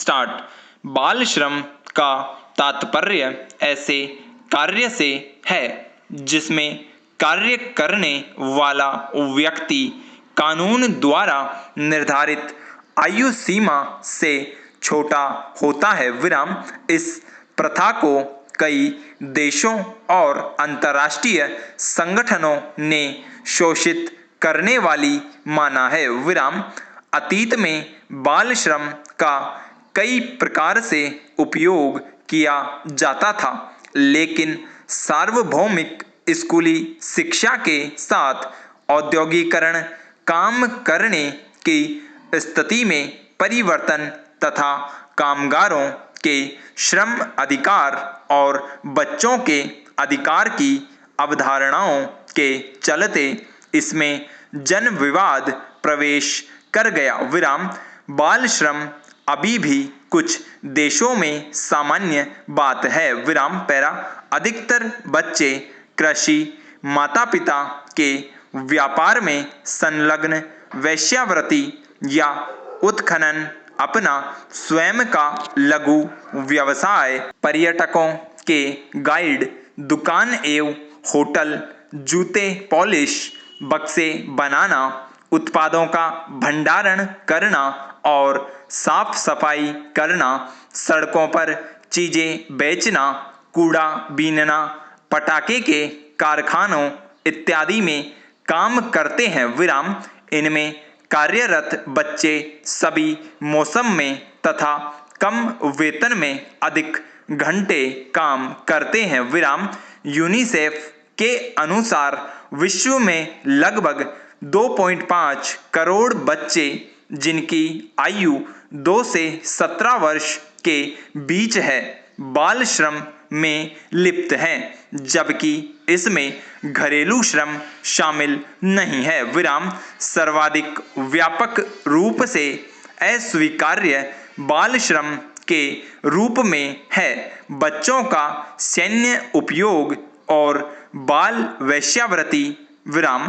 Start. बाल श्रम का तात्पर्य ऐसे कार्य से है जिसमें कार्य करने वाला व्यक्ति कानून द्वारा निर्धारित आयु सीमा से छोटा होता है। विराम। इस प्रथा को कई देशों और अंतर्राष्ट्रीय संगठनों ने शोषित करने वाली माना है। विराम। अतीत में बाल श्रम का कई प्रकार से उपयोग किया जाता था, लेकिन सार्वभौमिक स्कूली शिक्षा के साथ औद्योगिकरण, काम करने की स्थिति में परिवर्तन तथा कामगारों के श्रम अधिकार और बच्चों के अधिकार की अवधारणाओं के चलते इसमें जन विवाद प्रवेश कर गया। विराम। बाल श्रम अभी भी कुछ देशों में सामान्य बात है। विराम। पैरा। अधिकतर बच्चे कृषि, माता पिता के व्यापार में संलग्न, वेश्यावृत्ति या उत्खनन, अपना स्वयं का लघु व्यवसाय, पर्यटकों के गाइड, दुकान एवं होटल, जूते पॉलिश, बक्से बनाना, उत्पादों का भंडारण करना और साफ सफाई करना, सड़कों पर चीजें बेचना, कूड़ा बीनना, पटाखे के कारखानों इत्यादि में काम करते हैं। विराम। इनमें कार्यरत बच्चे सभी मौसम में तथा कम वेतन में अधिक घंटे काम करते हैं। विराम। यूनिसेफ के अनुसार विश्व में लगभग 2.5 करोड़ बच्चे जिनकी आयु 2 से 17 वर्ष के बीच है, बाल श्रम में लिप्त हैं, जबकि इसमें घरेलू श्रम शामिल नहीं है। विराम। सर्वाधिक व्यापक रूप से अस्वीकार्य बाल श्रम के रूप में है बच्चों का सैन्य उपयोग और बाल वेश्यावृत्ति। विराम।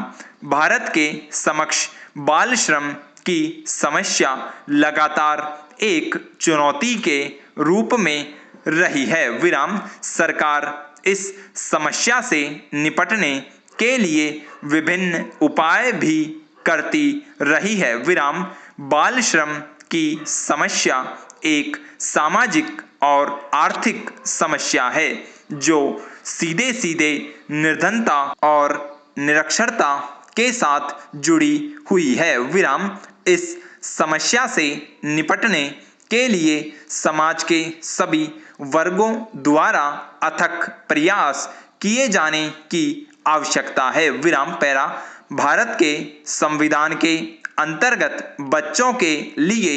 भारत के समक्ष बाल श्रम की समस्या लगातार एक चुनौती के रूप में रही है। विराम। सरकार इस समस्या से निपटने के लिए विभिन्न उपाय भी करती रही है। विराम। बाल श्रम की समस्या एक सामाजिक और आर्थिक समस्या है जो सीधे सीधे निर्धनता और निरक्षरता के साथ जुड़ी हुई है। विराम। इस समस्या से निपटने के लिए समाज के सभी वर्गों द्वारा अथक प्रयास किए जाने की आवश्यकता है। विराम। पैरा। भारत के संविधान के अंतर्गत बच्चों के लिए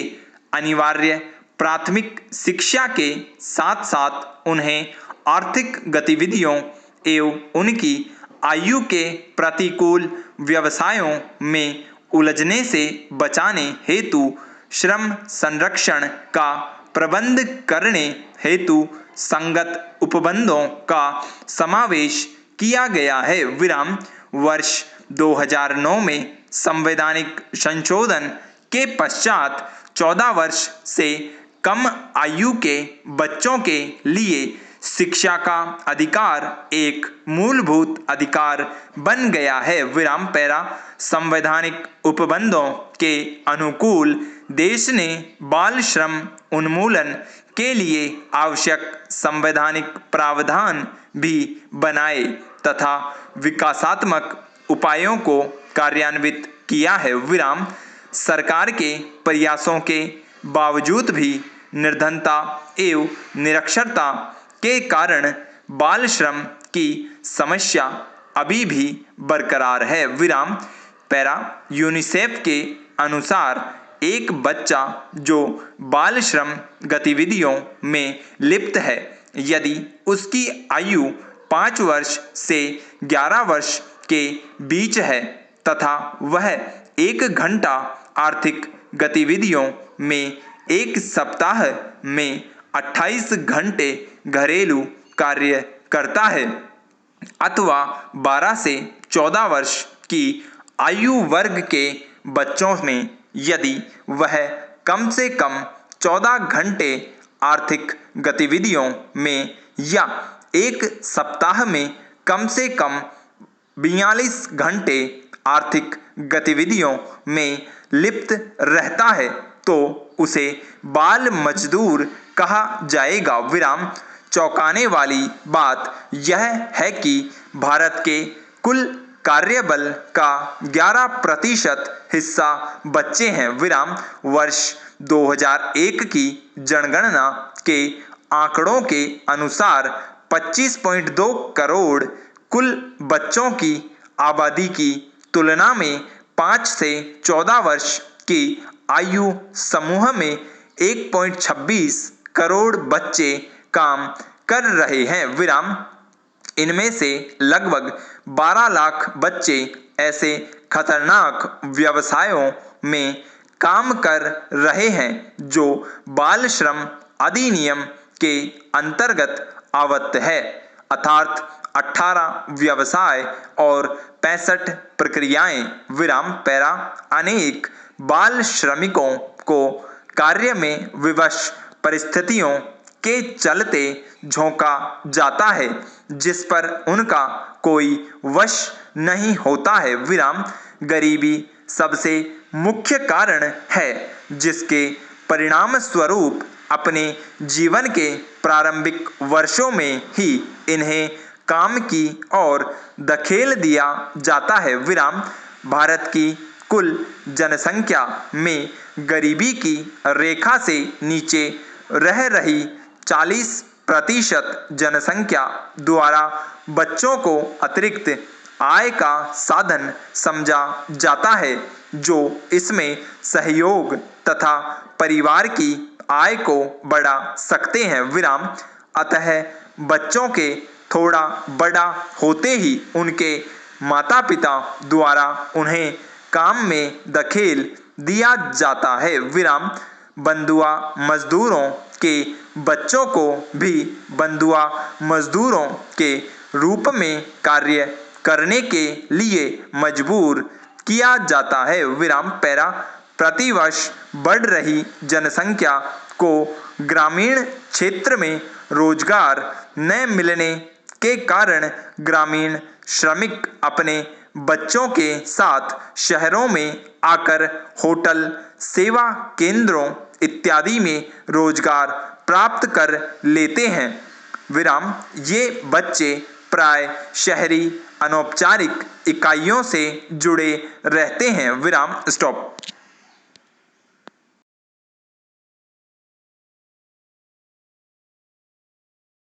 अनिवार्य प्राथमिक शिक्षा के साथ साथ उन्हें आर्थिक गतिविधियों एवं उनकी आयु के प्रतिकूल व्यवसायों में उलझने से बचाने हेतु श्रम संरक्षण का प्रबंध करने हेतु संगत उपबंधों का समावेश किया गया है। विराम। वर्ष 2009 में संवैधानिक संशोधन के पश्चात 14 वर्ष से कम आयु के बच्चों के लिए शिक्षा का अधिकार एक मूलभूत अधिकार बन गया है। विराम। पैरा। संवैधानिक उपबंधों के अनुकूल देश ने बाल श्रम उन्मूलन के लिए आवश्यक संवैधानिक प्रावधान भी बनाए तथा विकासात्मक उपायों को कार्यान्वित किया है। विराम। सरकार के प्रयासों के बावजूद भी निर्धनता एवं निरक्षरता के कारण बाल श्रम की समस्या अभी भी बरकरार है। विराम। पैरा। यूनिसेफ के अनुसार एक बच्चा जो बाल श्रम गतिविधियों में लिप्त है, यदि उसकी आयु 5 वर्ष से 11 वर्ष के बीच है तथा वह 1 घंटा आर्थिक गतिविधियों में एक सप्ताह में 28 घंटे घरेलू कार्य करता है अथवा 12 से 14 वर्ष की आयु वर्ग के बच्चों में यदि वह कम से कम 14 घंटे आर्थिक गतिविधियों में या एक सप्ताह में कम से कम 42 घंटे आर्थिक गतिविधियों में लिप्त रहता है तो उसे बाल मजदूर कहा जाएगा। विराम। चौंकाने वाली बात यह है कि भारत के कुल कार्यबल का 11% हिस्सा बच्चे हैं। विराम। वर्ष 2001 की जनगणना के आंकड़ों के अनुसार 25.2 करोड़ कुल बच्चों की आबादी की तुलना में 5 से 14 वर्ष की आयु समूह में 1.26 करोड़ बच्चे काम कर रहे हैं। विराम। इनमें से लगभग 12 लाख बच्चे ऐसे खतरनाक व्यवसायों में काम कर रहे हैं जो बाल श्रम अधिनियम के अंतर्गत आवत है, अर्थात 18 व्यवसाय और 65 प्रक्रियाएं। विराम। पैरा। अनेक बाल श्रमिकों को कार्य में विवश परिस्थितियों के चलते झोंका जाता है जिस पर उनका कोई वश नहीं होता है। विराम। गरीबी सबसे मुख्य कारण है जिसके परिणाम स्वरूप अपने जीवन के प्रारंभिक वर्षों में ही इन्हें काम की ओर धकेल दिया जाता है। विराम। भारत की कुल जनसंख्या में गरीबी की रेखा से नीचे रह रही 40% जनसंख्या द्वारा बच्चों को अतिरिक्त आय का साधन समझा जाता है जो इसमें सहयोग तथा परिवार की आय को बढ़ा सकते हैं। विराम। अतः बच्चों के थोड़ा बड़ा होते ही उनके माता पिता द्वारा उन्हें काम में धकेल दिया जाता है। विराम। बंधुआ मजदूरों के बच्चों को भी बंधुआ मजदूरों के रूप में कार्य करने के लिए मजबूर किया जाता है। विराम। पैरा। प्रतिवर्ष बढ़ रही जनसंख्या को ग्रामीण क्षेत्र में रोजगार न मिलने के कारण ग्रामीण श्रमिक अपने बच्चों के साथ शहरों में आकर होटल, सेवा केंद्रों इत्यादि में रोजगार प्राप्त कर लेते हैं। विराम। ये बच्चे प्राय शहरी अनौपचारिक इकाइयों से जुड़े रहते हैं। विराम। स्टॉप।